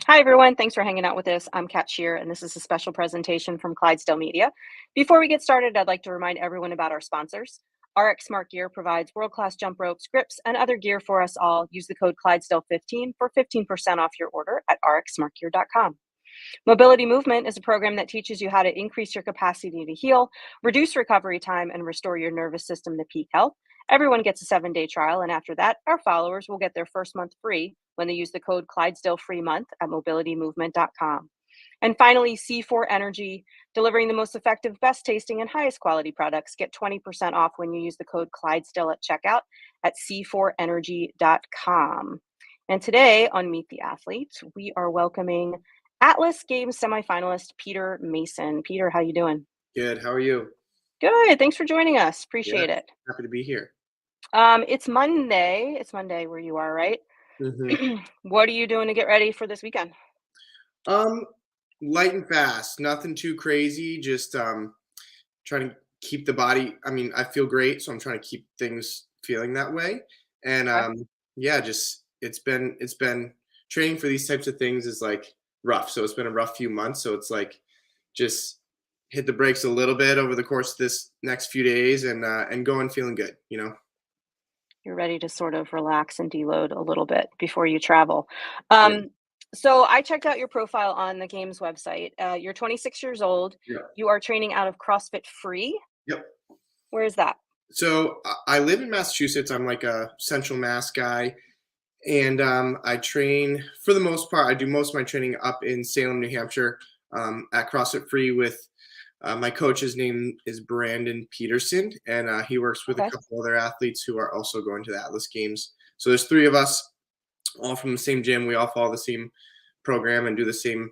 Hi, everyone. Thanks for hanging out with us. I'm Kat Shear, and this is a special presentation from Clydesdale Media. Before we get started, I'd like to remind everyone about our sponsors. RX Smart Gear provides world-class jump ropes, grips, and other gear for us all. Use the code Clydesdale15 for 15% off your order at rxsmartgear.com. Mobility Movement is a program that teaches you how to increase your capacity to heal, reduce recovery time, and restore your nervous system to peak health. Everyone gets a 7-day trial, and after that, our followers will get their first month free when they use the code Clydesdale Free Month at mobilitymovement.com. And finally, C4 Energy, delivering the most effective, best tasting, and highest quality products. Get 20% off when you use the code Clydesdale at checkout at c4energy.com. And today on Meet the Athlete, we are welcoming Atlas Games semifinalist Peter Mason. Peter, how you doing? Good. How are you? Good. Thanks for joining us. Yeah, Appreciate it. happy to be here. It's Monday. It's Monday where you are, right? hmm What are you doing to get ready for this weekend? Um, Light and fast. Nothing too crazy. Just trying to keep the body. I mean, I feel great, so I'm trying to keep things feeling that way. And Okay. yeah, just it's been training for these types of things is like rough. So it's been a rough few months. So it's like just hit the brakes a little bit over the course of this next few days and going feeling good. You're ready to sort of relax and deload a little bit before you travel. Yeah. Um, so I checked out your profile on the games website. You're 26 years old. Yeah. You are training out of CrossFit Free. Yep. Where is that? So I live in Massachusetts. I'm like a Central Mass guy, and I train for the most part. I do most of my training up in Salem, New Hampshire, at CrossFit Free with my coach. His name is Brandon Peterson, and he works with a Okay. couple other athletes who are also going to the Atlas Games. So there's three of us, all from the same gym. We all follow the same program and do the same.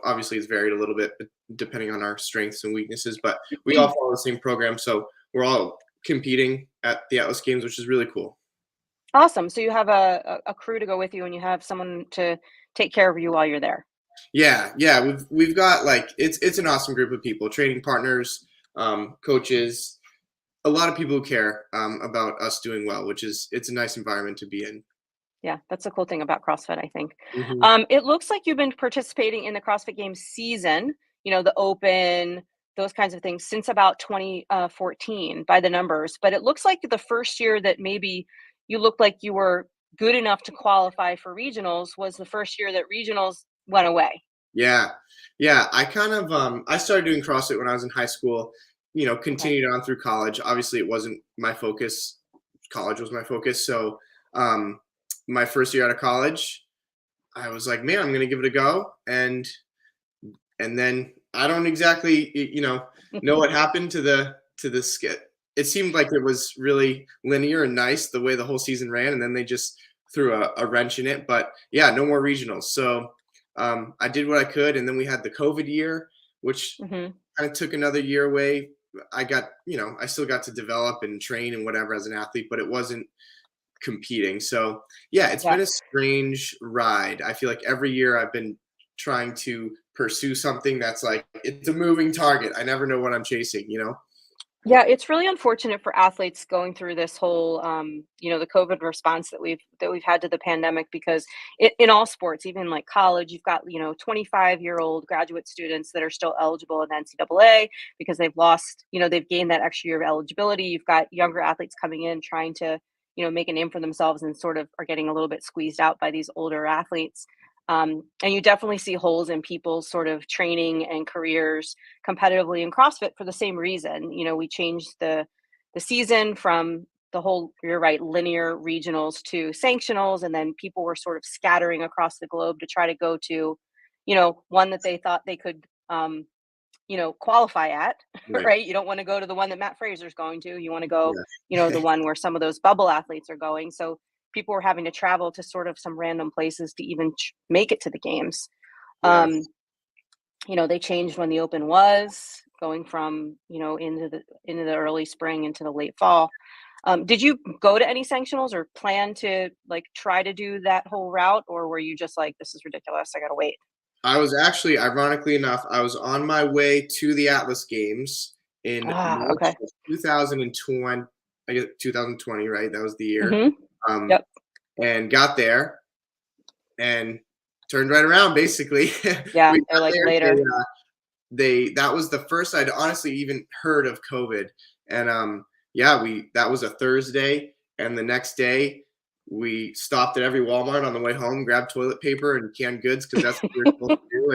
Obviously it's varied a little bit depending on our strengths and weaknesses, but we all follow the same program. So we're all competing at the Atlas Games, which is really cool. Awesome. So you have a crew to go with you and you have someone to take care of you while you're there. Yeah. We've got like it's an awesome group of people, training partners, coaches, a lot of people who care about us doing well, which is it's a nice environment to be in. Yeah, that's the cool thing about CrossFit, I think. hmm It looks like you've been participating in the CrossFit Games season, the open, those kinds of things since about 2014 by the numbers. But it looks like the first year that maybe you looked like you were good enough to qualify for regionals was the first year that regionals went away. Yeah, yeah. I kind of I started doing CrossFit when I was in high school. Okay. Continued on through college. Obviously, it wasn't my focus. College was my focus. So, my first year out of college, I was like, man, I'm gonna give it a go. And then I don't exactly know what happened to the skit. It seemed like it was really linear and nice the way the whole season ran, and then they just threw a wrench in it. But yeah, no more regionals. So I did what I could, and then we had the COVID year, which hmm kind of took another year away. I still got to develop and train and whatever as an athlete, but it wasn't competing. So yeah, it's Yeah. been a strange ride. I feel like every year I've been trying to pursue something that's like it's a moving target. I never know what I'm chasing. Yeah, it's really unfortunate for athletes going through this whole, the COVID response that we've had to the pandemic because in all sports, even like college, you've got 25-year-old graduate students that are still eligible in NCAA because they've gained that extra year of eligibility. You've got younger athletes coming in trying to make a name for themselves and sort of are getting a little bit squeezed out by these older athletes. And you definitely see holes in people's sort of training and careers competitively in CrossFit for the same reason. We changed the season from the whole, you're right, linear regionals to sanctionals, and then people were sort of scattering across the globe to try to go to, one that they thought they could, qualify at, Right. right? You don't want to go to the one that Matt Fraser's going to. You want to go, Yeah. the one where some of those bubble athletes are going. So people were having to travel to sort of some random places to even make it to the games. Yeah. Um, they changed when the open was going from, into the early spring into the late fall. Did you go to any sanctionals or plan to like try to do that whole route, or were you just like, this is ridiculous, I gotta wait? I was actually, ironically enough, I was on my way to the Atlas Games in Ah, March okay. of 2020. I guess 2020, right? That was the year. Mm-hmm. Um, Yep. and got there, and turned right around basically. Yeah, We they're got like there, later. they that was the first I'd honestly even heard of COVID. And yeah, we that was a Thursday, and the next day we stopped at every Walmart on the way home, grabbed toilet paper and canned goods because that's what we were supposed to do.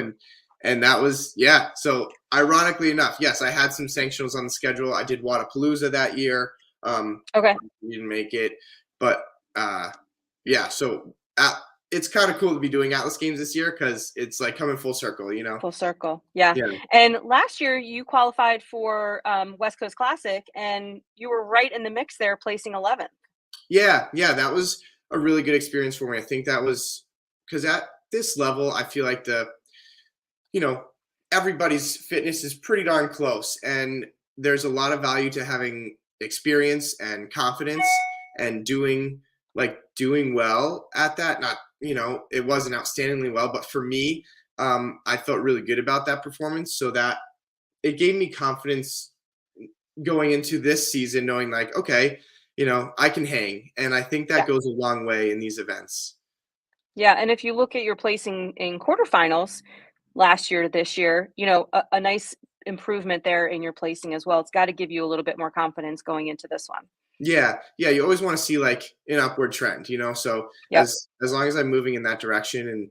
And that was, yeah. So ironically enough, yes, I had some sanctionals on the schedule. I did Wadapalooza that year. Okay. We didn't make it, but uh, yeah. So it's kind of cool to be doing Atlas Games this year because it's like coming full circle, you know? Full circle. Yeah. Yeah. And last year you qualified for West Coast Classic and you were right in the mix there, placing 11th. Yeah, yeah, that was a really good experience for me. I think that was because at this level, I feel like you know, everybody's fitness is pretty darn close, and there's a lot of value to having experience and confidence and doing well at that. Not, it wasn't outstandingly well, but for me, I felt really good about that performance, so that it gave me confidence going into this season, knowing like, okay, I can hang. And I think that Yeah. goes a long way in these events. Yeah. And if you look at your placing in quarterfinals last year to this year, a nice improvement there in your placing as well. It's got to give you a little bit more confidence going into this one. Yeah. Yeah. You always want to see like an upward trend, so Yep. as long as I'm moving in that direction,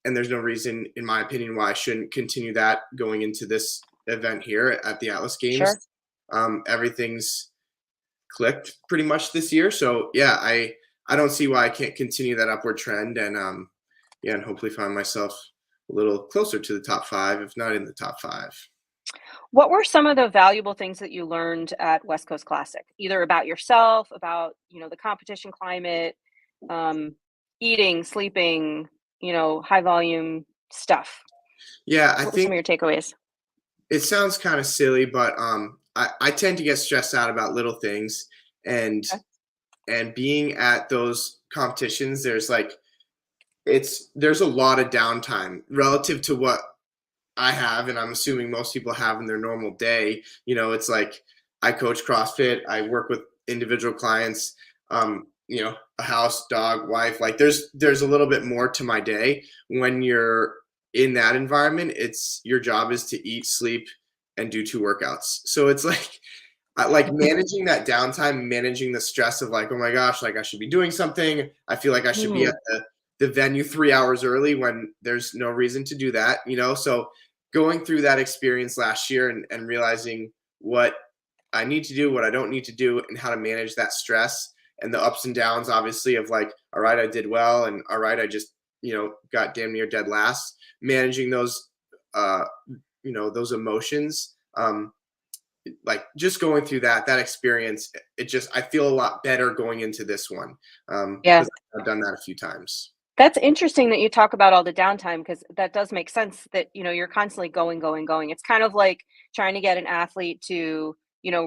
and there's no reason, in my opinion, why I shouldn't continue that going into this event here at the Atlas Games. Sure. Everything's clicked pretty much this year. So yeah, I don't see why I can't continue that upward trend, and yeah, and hopefully find myself a little closer to the top five, if not in the top five. What were some of the valuable things that you learned at West Coast Classic, either about yourself, about, the competition climate, um, eating, sleeping, high volume stuff? Yeah, I What were some think of your takeaways? it sounds kind of silly, but I tend to get stressed out about little things, and Okay. being at those competitions, there's a lot of downtime relative to what I have, and I'm assuming most people have in their normal day. It's like I coach CrossFit, I work with individual clients, a house, dog, wife. Like there's a little bit more to my day. When you're in that environment, it's your job is to eat, sleep, and do two workouts. So it's like like managing that downtime, managing the stress of like, oh my gosh, like I should be doing something. I feel like I should be Mhm. at the venue 3 hours early when there's no reason to do that. So going through that experience last year, and realizing what I need to do, what I don't need to do, and how to manage that stress and the ups and downs, obviously, of like, all right, I did well, and all right, I just, got damn near dead last. Managing uh, those emotions. Like just going through that experience, I feel a lot better going into this one, Yeah. because I've done that a few times. That's interesting that you talk about all the downtime because that does make sense that, you're constantly going, going, going. It's kind of like trying to get an athlete to,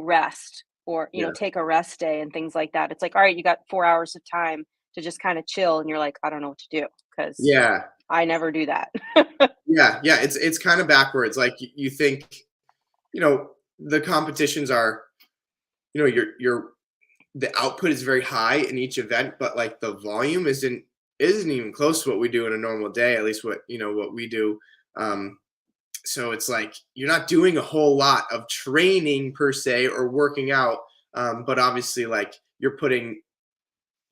rest or, Yeah. take a rest day and things like that. It's like, all right, you got 4 hours of time to just kind of chill. And you're like, I don't know what to do because Yeah. I never do that. Yeah. Yeah. It's kind of backwards. Like you think, the competitions are, your the output is very high in each event, but like the volume isn't even close to what we do in a normal day, at least what we do. So it's like you're not doing a whole lot of training per se or working out, but obviously like you're putting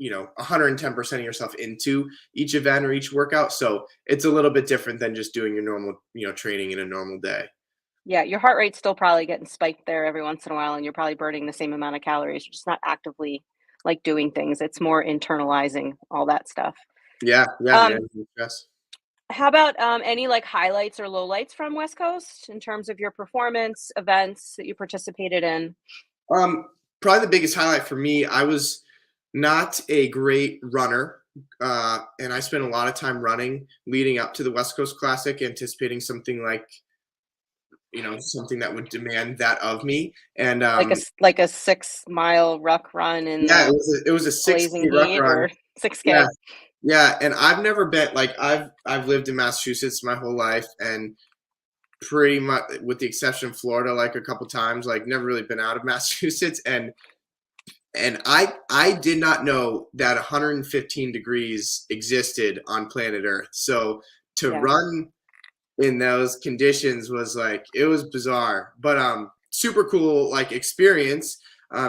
110% of yourself into each event or each workout, so it's a little bit different than just doing your normal training in a normal day. Yeah, your heart rate's still probably getting spiked there every once in a while, and you're probably burning the same amount of calories. You're just not actively like doing things. It's more internalizing all that stuff. Yeah, yeah, Um, managing stress. How about, any, like, highlights or lowlights from West Coast in terms of your performance, events that you participated in? Um, Probably the biggest highlight for me, I was not a great runner, and I spent a lot of time running leading up to the West Coast Classic, anticipating something that would demand that of me. And Like a 6-mile ruck run in yeah, the it was a blazing 6K ruck heat run. or Yeah, 6K? yeah, and I've never been like I've lived in Massachusetts my whole life, and pretty much with the exception of Florida, like a couple times, like never really been out of Massachusetts. And And I did not know that 115 degrees existed on planet Earth. So to Yeah. run in those conditions was like, it was bizarre, but super cool like experience,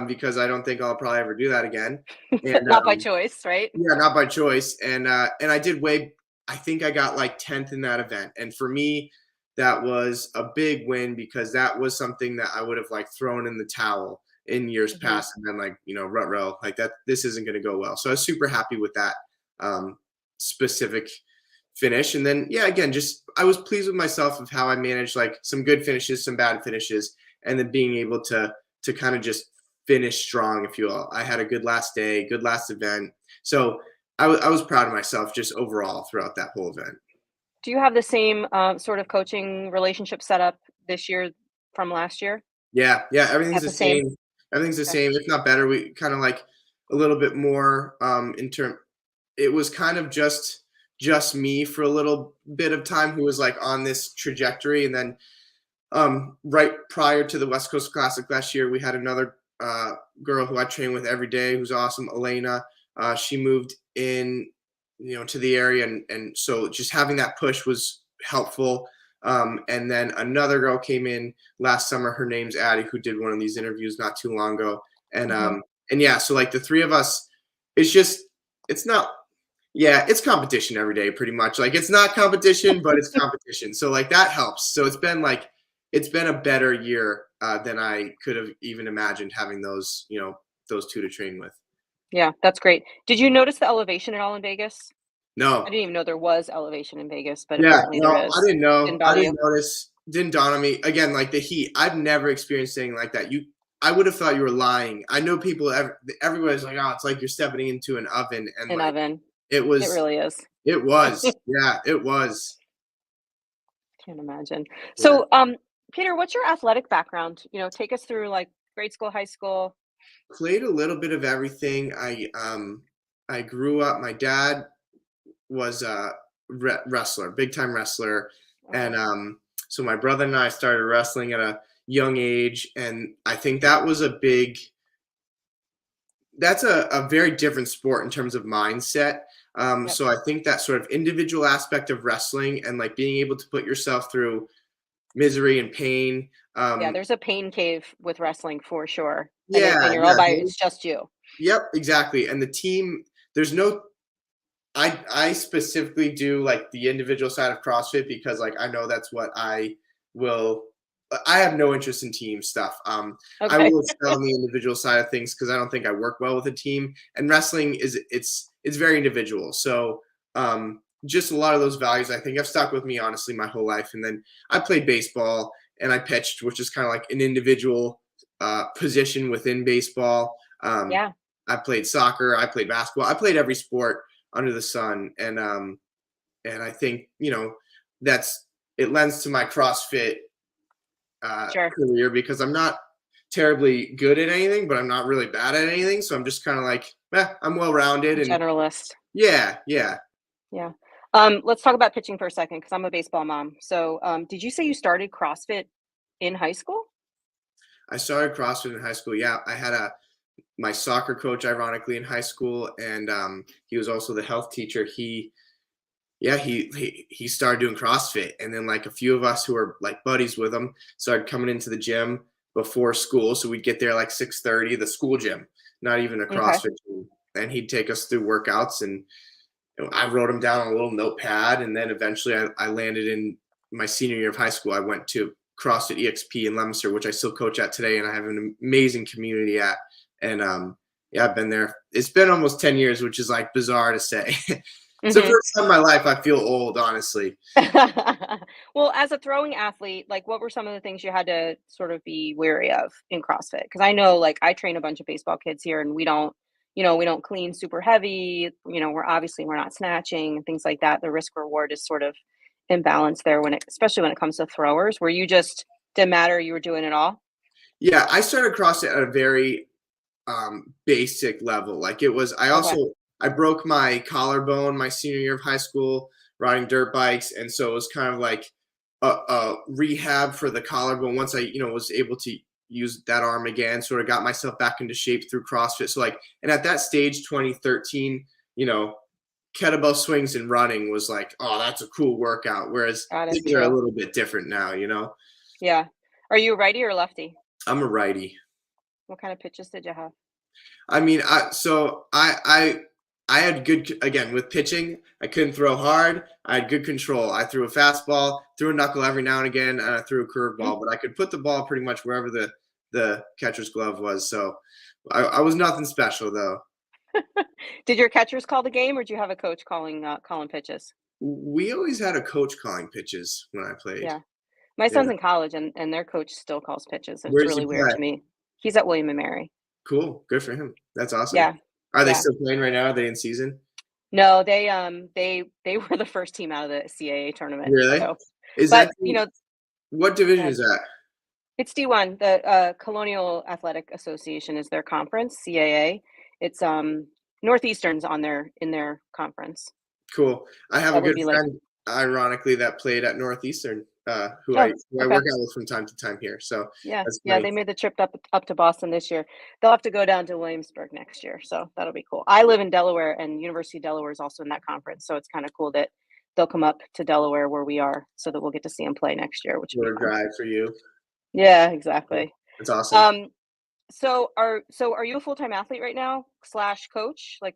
because I don't think I'll probably ever do that again. And Not by choice, right? yeah, not by choice. And I did way, I think I got like 10th in that event. And for me, that was a big win because that was something that I would have like thrown in the towel in years Hmm. past and been like, rut row, like that, this isn't going to go well. So I was super happy with that um, specific finish. And then, yeah, again, just I was pleased with myself of how I managed like some good finishes, some bad finishes, and then being able to kind of just finish strong, if you will. I had a good last day, good last event. So I was proud of myself just overall throughout that whole event. Do you have the same sort of coaching relationship set up this year from last year? Yeah, yeah, everything's At the the same? same. Everything's the Okay. same, if not better. We kind of like a little bit more in term. It was kind of just me for a little bit of time who was like on this trajectory, and then right prior to the West Coast Classic last year, we had another girl who I train with every day, who's awesome, Elena. She moved in, to the area, and so just having that push was helpful. And then another girl came in last summer. Her name's Addie, who did one of these interviews not too long ago. And Hmm. and yeah, so like the three of us, it's just it's not yeah, it's competition every day, pretty much. Like it's not competition, but it's competition. So like that helps. So it's been a better year than I could have even imagined having those two to train with. Yeah, that's great. Did you notice the elevation at all in Vegas? I No, didn't even know there was elevation in Vegas, but yeah, apparently there no, I is. didn't know. Didn't I bother didn't you? notice. Didn't dawn on me again. Like the heat, I've never experienced anything like that. I would have thought you were lying. I know people. Everybody's like, oh, it's like you're stepping into an oven, and An like oven. it It was. really is. It was. Yeah, it was. Can't imagine. Yeah. So, Peter, what's your athletic background? Take us through like grade school, high school. Played a little bit of everything. I grew up. My dad was a wrestler, big time wrestler, and Okay. so my brother and I started wrestling at a young age, and I think that was a big. That's a very different sport in terms of mindset. Yep. So I think that sort of individual aspect of wrestling and like being able to put yourself through misery and pain. Yeah, Um, there's a pain cave with wrestling for sure. And yeah, you're all yeah, by it's just you. yep, exactly. And the team, there's no I specifically do like the individual side of CrossFit because like I know that's what will I have no interest in team stuff. I Okay. will excel on the individual side of things because I don't think I work well with a team. And wrestling it's very individual. So just a lot of those values I think have stuck with me honestly my whole life. And then I played baseball and I pitched, which is kind of like an individual position within baseball. Yeah, I played soccer, I played basketball, I played every sport under the sun, and I think that's it lends to my CrossFit sure. career because I'm not terribly good at anything, but I'm not really bad at anything. So I'm just kind of like, I'm well rounded, A and generalist. yeah, yeah. Yeah. Let's talk about pitching for a second because I'm a baseball mom. So, did you say you started CrossFit in high school? I started CrossFit in high school. Yeah, I had a my soccer coach, ironically, in high school, and he was also the health teacher. He started doing CrossFit, and then like a few of us who were like buddies with him started coming into the gym before school. So we'd get there like 6:30, the school gym, not even a Okay. CrossFit gym, and he'd take us through workouts. And I wrote them down on a little notepad, and then eventually I landed in my senior year of high school. I went to CrossFit EXP in Leominster, which I still coach at today, and I have an amazing community at. And yeah, I've been there. It's been almost 10 years, which is like bizarre to say. It's the Hmm. first time in my life I feel old, honestly. Well, as a throwing athlete, like what were some of the things you had to sort of be wary of in CrossFit? Because I know, like, I train a bunch of baseball kids here, and we don't clean super heavy. We're not snatching and things like that. The risk reward is sort of imbalanced there especially when it comes to throwers. Where you just didn't matter, you were doing it all. Yeah, I started CrossFit at a very basic level. Like it was, Okay. I broke my collarbone my senior year of high school riding dirt bikes, and so it was kind of like a rehab for the collarbone. Once I was able to use that arm again, sort of got myself back into shape through CrossFit. So like, and at that stage, 2013, you know, kettlebell swings and running was like, oh, that's a cool workout. Whereas Got it. things are a Yeah. little bit different now, you know. Yeah. Are you a righty or lefty? I'm a righty. What kind of pitches did you have? I mean, I had good again with pitching. I couldn't throw hard. I had good control. I threw a fastball, threw a knuckle every now and again, and I threw a Mm. curveball. But I could put the ball pretty much wherever the catcher's glove was. So I was nothing special though. Did your catchers call the game, or do you have a coach calling pitches? We always had a coach calling pitches when I played. Yeah. My Yeah. son's in college, and their coach still calls pitches, and it's Where does he really weird play? to me. He's at William& and Mary. Cool. Good for him. That's awesome. Yeah. Are they Yeah. still playing right now? Are they in season? No, they were the first team out of the CAA tournament, Really? so Is that but, what division uh, is that? it's D1. The, Colonial Athletic Association is their conference, CAA. It's, Northeastern's on their in their conference. Cool. I have a That would good be like friend, ironically, that played at Northeastern, who I oh, who I okay. work out with from time to time here. So Yeah, that's yeah, great. they made the trip up to Boston this year. They'll have to go down to Williamsburg next year, so that'll be cool. I live in Delaware, and University of Delaware is also in that conference, so it's kinda cool that they'll come up to Delaware where we are so that we'll get to see them play next year, which would be Shorter fun. drive for you. Yeah, Yeah, exactly. that's awesome. Um, so are you a full-time athlete right now slash coach, like,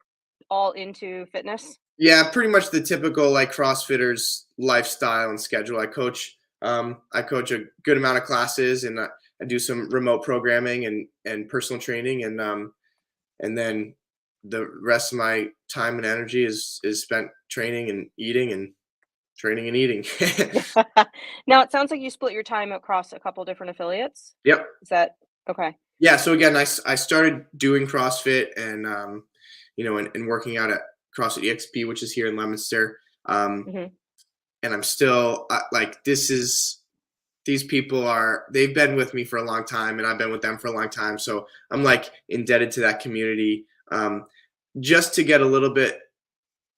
all into fitness? Yeah, pretty much the typical like CrossFitters lifestyle and schedule. I coach a good amount of classes, and I do some remote programming and personal training, and then the rest of my time and energy is spent training and eating and training and eating. Yeah. Now it sounds like you split your time across a couple different affiliates. Yep. Is that okay? Yeah, so again, I started doing CrossFit and and working out at CrossFit EXP, which is here in Leominster. Mhm. And I'm still like these people they've been with me for a long time, and I've been with them for a long time. So I'm like indebted to that community, just to get a little bit.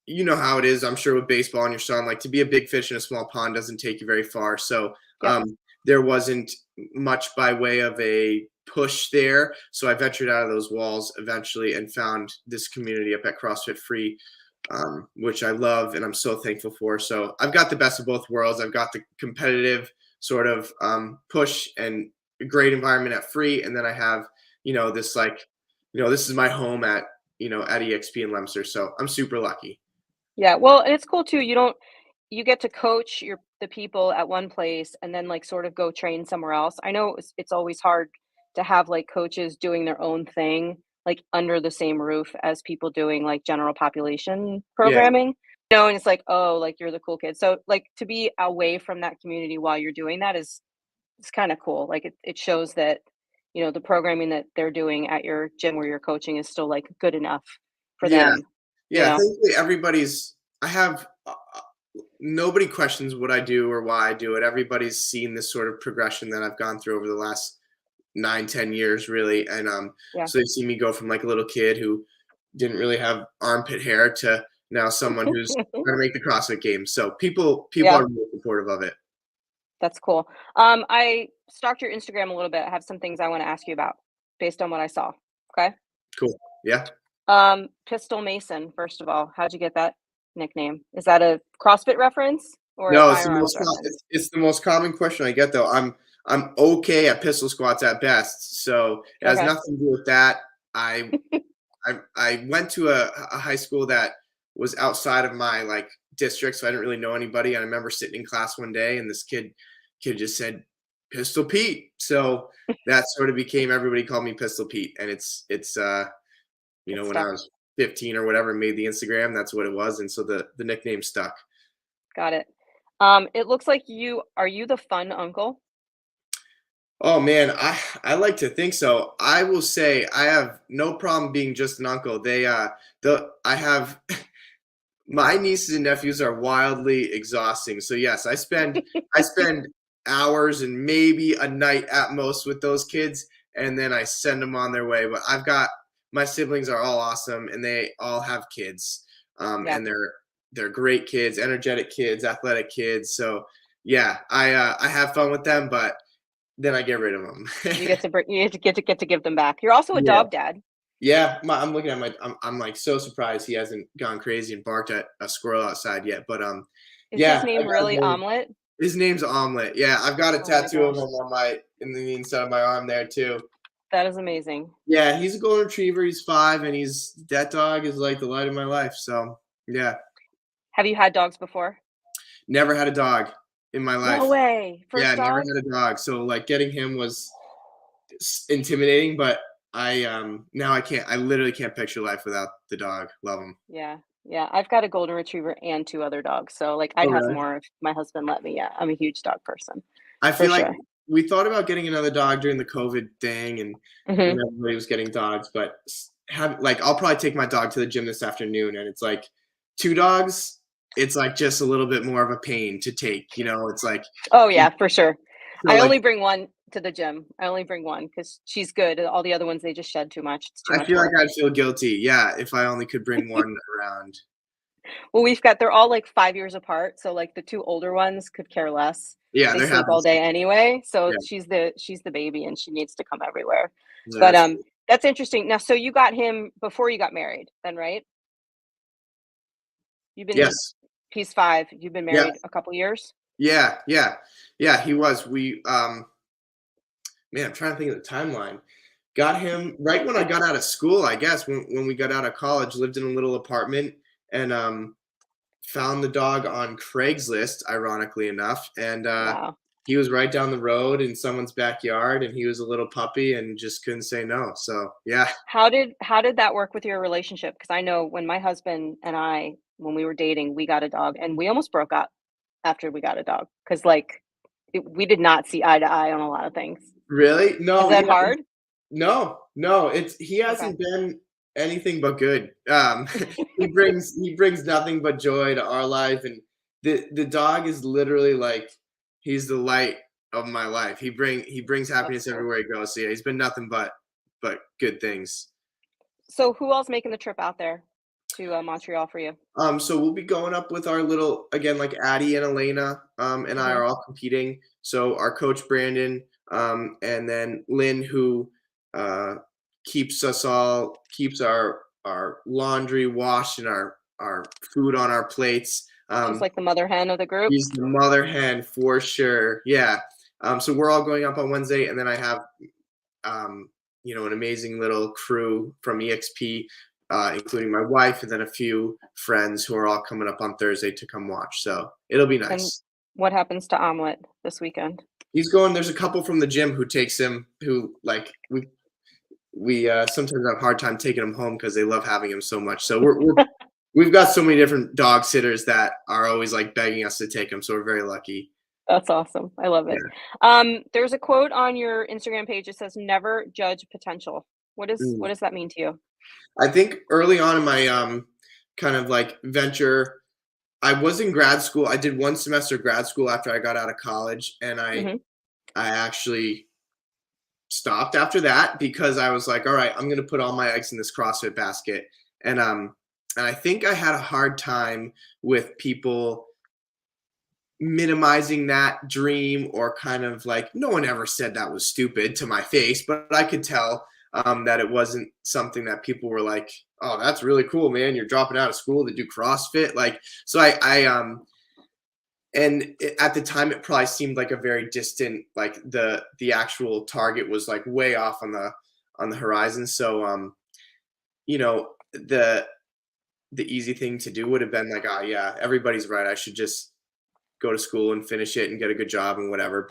You know how it is, I'm sure, with baseball and your son, like to be a big fish in a small pond doesn't take you very far. So Yep. there wasn't much by way of a push there. So I ventured out of those walls eventually and found this community up at CrossFit Free, which I love and I'm so thankful for. So I've got the best of both worlds. I've got the competitive sort of push and a great environment at Free, and then I have this like this is my home at at EXP in Leominster. So I'm super lucky. Yeah, well, and it's cool too, you get to coach the people at one place and then, like, sort of go train somewhere else. I know it's always hard to have, like, coaches doing their own thing, like, under the same roof as people doing, like, general population Yeah. programming, and it's like, "Oh, like, you're the cool kid." So, like, to be away from that community while you're doing that is kinda cool. Like, it shows that, the programming that they're doing at your gym where you're coaching is still, like, good enough for Yeah. them, you Yeah, know? thankfully I have nobody questions what I do or why I do it. Everybody's seen this sort of progression that I've gone through over the last 9, 10 years, really. And Yeah. so they've seen me go from like a little kid who didn't really have armpit hair to now someone who's trying to make the CrossFit Games. So people Yeah, are really supportive of it. that's cool. I stalked your Instagram a little bit. I have some things I wanna ask you about based on what I saw, okay? Cool. Yeah. Pistol Mason, first of all, how'd you get that nickname? Is that a CrossFit reference or a No, firearms reference? it's the most common question I get though. I'm okay at pistol squats at best, so it has Okay. nothing to do with that. I I went to a high school that was outside of my like district, so I didn't really know anybody. I remember sitting in class one day, and this kid just said Pistol Pete, so that sort of became everybody called me Pistol Pete, and It when I stuck. was 15 or whatever, and made the Instagram, that's what it was, and so the nickname stuck. Got it. It looks like you the fun uncle? Oh man, I like to think so. I will say I have no problem being just an uncle. I have my nieces and nephews are wildly exhausting. So yes, I spend hours and maybe a night at most with those kids, and then I send them on their way. But I've got my siblings are all awesome, and they all have kids, Yeah. and they're great kids, energetic kids, athletic kids. So yeah, I have fun with them, but then I get rid of them. You get to give them back. You're also a Yeah. dog dad. Yeah, I'm looking at I'm like so surprised he hasn't gone crazy and barked at a squirrel outside yet. But Is yeah, his I name got his really name. Omelet? His name's Omelet. Yeah, I've got a Oh my tattoo of gosh, him on my in the inside of my arm there too. that is amazing. Yeah, he's a golden retriever. He's 5, and he's that dog is like the light of my life. So yeah, Have you had dogs before? never had a dog in my No life. way. Yeah, First never dog? had a dog. So like getting him was intimidating, but now I can't. I literally can't picture life without the dog. Love him. Yeah. Yeah. I've got a golden retriever and 2 other dogs, so, like, Oh I'd have really? more if my husband let me. Yeah, I'm a huge dog person, I for feel like sure. we thought about getting another dog during the COVID thing and when Mhm. everybody was getting dogs, but have like I'll probably take my dog to the gym this afternoon, and it's like 2 dogs, it's like just a little bit more of a pain to take, you know, it's like Oh, yeah, for sure. so I like only bring 1 to the gym. I only bring 1 because she's good. All the other ones, they just shed too much. It's too I much feel like work. I'd feel guilty, yeah, if I only could bring 1 around. Well, they're all, like, 5 years apart, so, like, the 2 older ones could care less. Yeah, They they're sleep happy to all see day anyway, so yeah, she's the baby, and she needs to come everywhere. no, But, that's that's interesting. Now, so you got him before you got married then, right? You've been yes, He's 5, you've been yeah, married a couple years? yeah, yeah, yeah, he was, man, I'm trying to think of the timeline. Got him right when I got out of school, I guess, when we got out of college, lived in a little apartment and, found the dog on Craigslist, ironically enough, and, Wow. he was right down the road in someone's backyard, and he was a little puppy and just couldn't say no, so, yeah. How did that work with your relationship? Because I know when my husband and I, when we were dating, we got a dog, and we almost broke up after we got a dog. Because like, we did not see eye to eye on a lot of things. Really? Was No, that yeah, hard? no, no, it's he Okay. hasn't been anything but good. He brings nothing but joy to our life, and the dog is literally like he's the light of my life. He brings That's happiness cool. everywhere he goes. So yeah, he's been nothing but good things. So who else making the trip out there to, Montreal for you? So we'll be going up with our little again, like Addie and Elena, and I Mhm. are all competing. So our coach Brandon, and then Lynn, who uh, keeps our laundry washed and our food on our plates. She's like the mother hen of the group? He's the mother hen for sure. Yeah. So we're all going up on Wednesday, and then I have um, an amazing little crew from EXP, including my wife and then a few friends who are all coming up on Thursday to come watch. So it'll be And nice. what happens to Omelet this weekend? He's going. There's a couple from the gym who takes him. Who like we sometimes have a hard time taking him home because they love having him so much. So we've got so many different dog sitters that are always like begging us to take him. So we're very lucky. That's awesome. I love it. Yeah. There's a quote on your Instagram page. It says, "Never judge potential." What Mm. does that mean to you? I think early on in my kind of like venture, I was in grad school. I did 1 semester of grad school after I got out of college, and Mhm. I actually stopped after that because I was like, "All right, I'm gonna put all my eggs in this CrossFit basket." And I think I had a hard time with people minimizing that dream or kind of like no one ever said that was stupid to my face, but I could tell that it wasn't something that people were like, "Oh, that's really cool, man. You're dropping out of school to do CrossFit." Like, so at the time it probably seemed like a very distant, like the actual target was like way off on the horizon. So you know, the easy thing to do would have been like, "Oh yeah, everybody's right. I should just go to school and finish it and get a good job and whatever."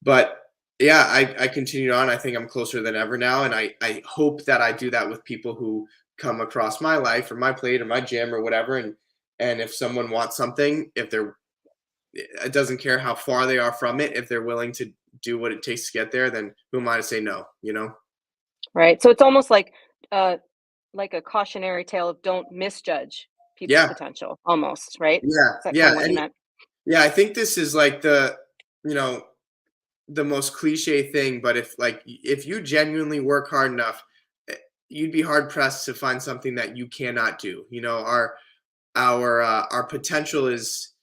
But yeah, I continued on. I think I'm closer than ever now, and I hope that I do that with people who come across my life or my plate or my gym or whatever. And if someone wants something, if they're it doesn't care how far they are from it, if they're willing to do what it takes to get there, then who am I to say no? You know? Right. So it's almost uh like a cautionary tale of don't misjudge people's Yeah, potential, almost, right? yeah, Is that kind yeah, of what you meant? yeah. I think this is like you know the most cliche thing, but if you genuinely work hard enough, eh, you'd be hard pressed to find something that you cannot do. You know, our potential is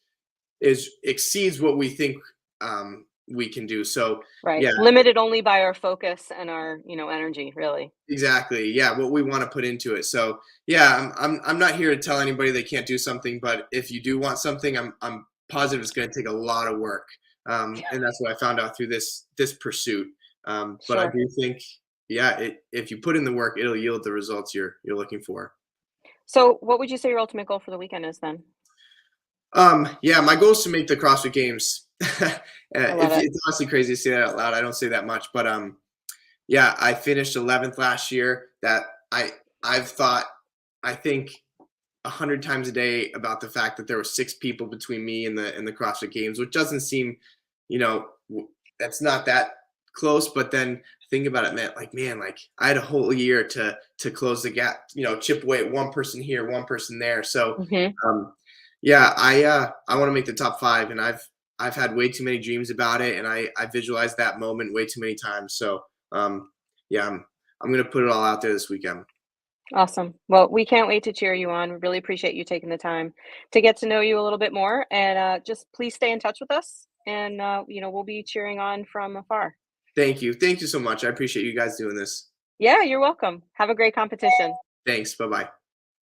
exceeds what we think we can do. So Right. yeah, Limited only by our focus and our, energy, really. exactly. Yeah, what we want to put into it. So yeah, I'm not here to tell anybody they can't do something, but if you do want something, I'm positive it's going to take a lot of work. And that's what I found out through this pursuit. But I Sure. do think, yeah, if you put in the work, it'll yield the results you're looking for. So, what would you say your ultimate goal for the weekend is then? Yeah, my goal is to make the CrossFit Games. I love it. It's honestly crazy to say that out loud. I don't say that much, but yeah, I finished 11th last year. That I've thought, I think 100 times a day about the fact that there were 6 people between me and the CrossFit Games, which doesn't seem, you know, that's not that close. But then think about it, man. Like I had a whole year to close the gap. Chip away at one person here, one person there. So, Mhm. um, yeah, I want to make the top 5, and I've had way too many dreams about it, and I visualized that moment way too many times. So, yeah, I'm gonna put it all out there this weekend. Awesome. Well, we can't wait to cheer you on. We really appreciate you taking the time to get to know you a little bit more, and just please stay in touch with us, and we'll be cheering on from afar. Thank you so much. I appreciate you guys doing this. Yeah, you're welcome. Have a great competition. Thanks. Bye bye.